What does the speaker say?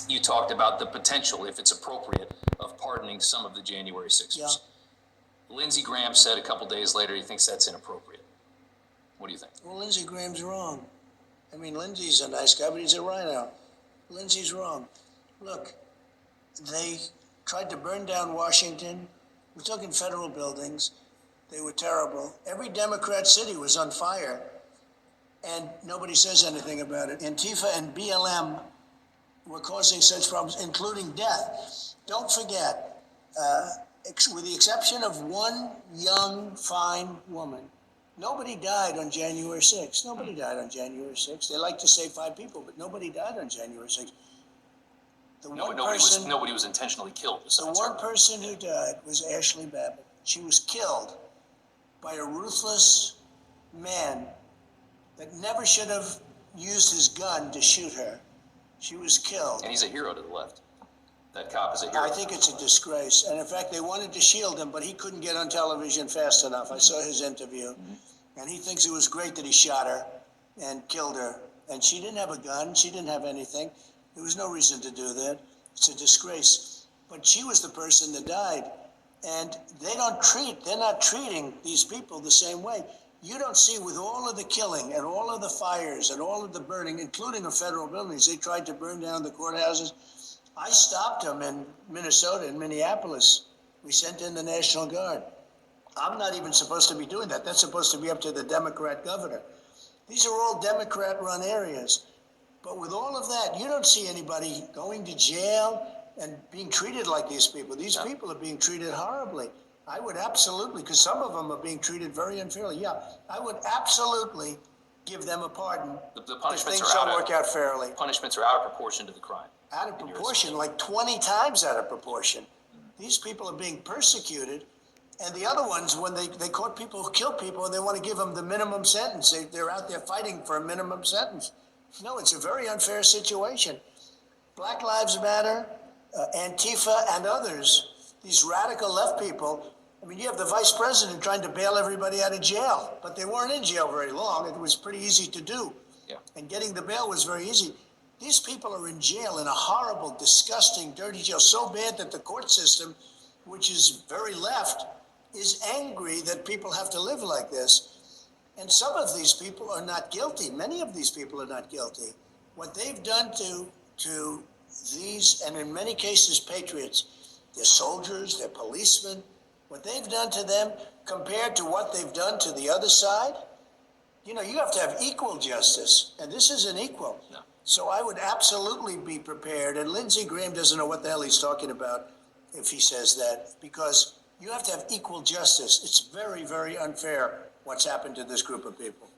you talked about the potential, if it's appropriate, of pardoning some of the January 6ers. Yeah. Lindsey Graham said a couple days later he thinks that's inappropriate. What do you think? Well, Lindsey Graham's wrong. I mean, Lindsey's a nice guy, but he's a rhino. Lindsey's wrong. Look, they tried to burn down Washington. We're talking federal buildings. They were terrible. Every Democrat city was on fire, and nobody says anything about it. Antifa and BLM were causing such problems, including death. Don't forget, with the exception of one young, fine woman, nobody died on January 6th. Nobody died on January 6th. They like to say 5 people, but nobody died on January 6th. Nobody was intentionally killed. The one person who died was Ashley Babbitt. She was killed by a ruthless man that never should have used his gun to shoot her. She was killed. And he's a hero to the left. That cop is a hero. I think it's a disgrace. And in fact, they wanted to shield him, but he couldn't get on television fast enough. I saw his interview. And he thinks it was great that he shot her and killed her. And she didn't have a gun. She didn't have anything. There was no reason to do that. It's a disgrace. But she was the person that died. And they're not treating these people the same way. You don't see, with all of the killing and all of the fires and all of the burning, including of federal buildings, they tried to burn down the courthouses. I stopped them in Minnesota, in Minneapolis. We sent in the National Guard. I'm not even supposed to be doing that. That's supposed to be up to the Democrat governor. These are all Democrat-run areas. But with all of that, you don't see anybody going to jail and being treated like these people. These people are being treated horribly. I would absolutely, because some of them are being treated very unfairly. Yeah, I would absolutely give them a pardon The if punishments things don't work out fairly. Punishments are out of proportion to the crime. Out of proportion, like 20 times out of proportion. These people are being persecuted. And the other ones, when they caught people who killed people, and they want to give them the minimum sentence. They're out there fighting for a minimum sentence. No, it's a very unfair situation. Black Lives Matter, Antifa, and others, these radical left people. I mean, you have the vice president trying to bail everybody out of jail, but they weren't in jail very long. It was pretty easy to do. Yeah. And getting the bail was very easy. These people are in jail, in a horrible, disgusting, dirty jail, so bad that the court system, which is very left, is angry that people have to live like this. And some of these people are not guilty. Many of these people are not guilty. What they've done to these, and in many cases, patriots, they're soldiers, they're policemen, what they've done to them compared to what they've done to the other side, you know, you have to have equal justice, and this isn't equal. No. So I would absolutely be prepared, and Lindsey Graham doesn't know what the hell he's talking about if he says that, because you have to have equal justice. It's very, very unfair what's happened to this group of people.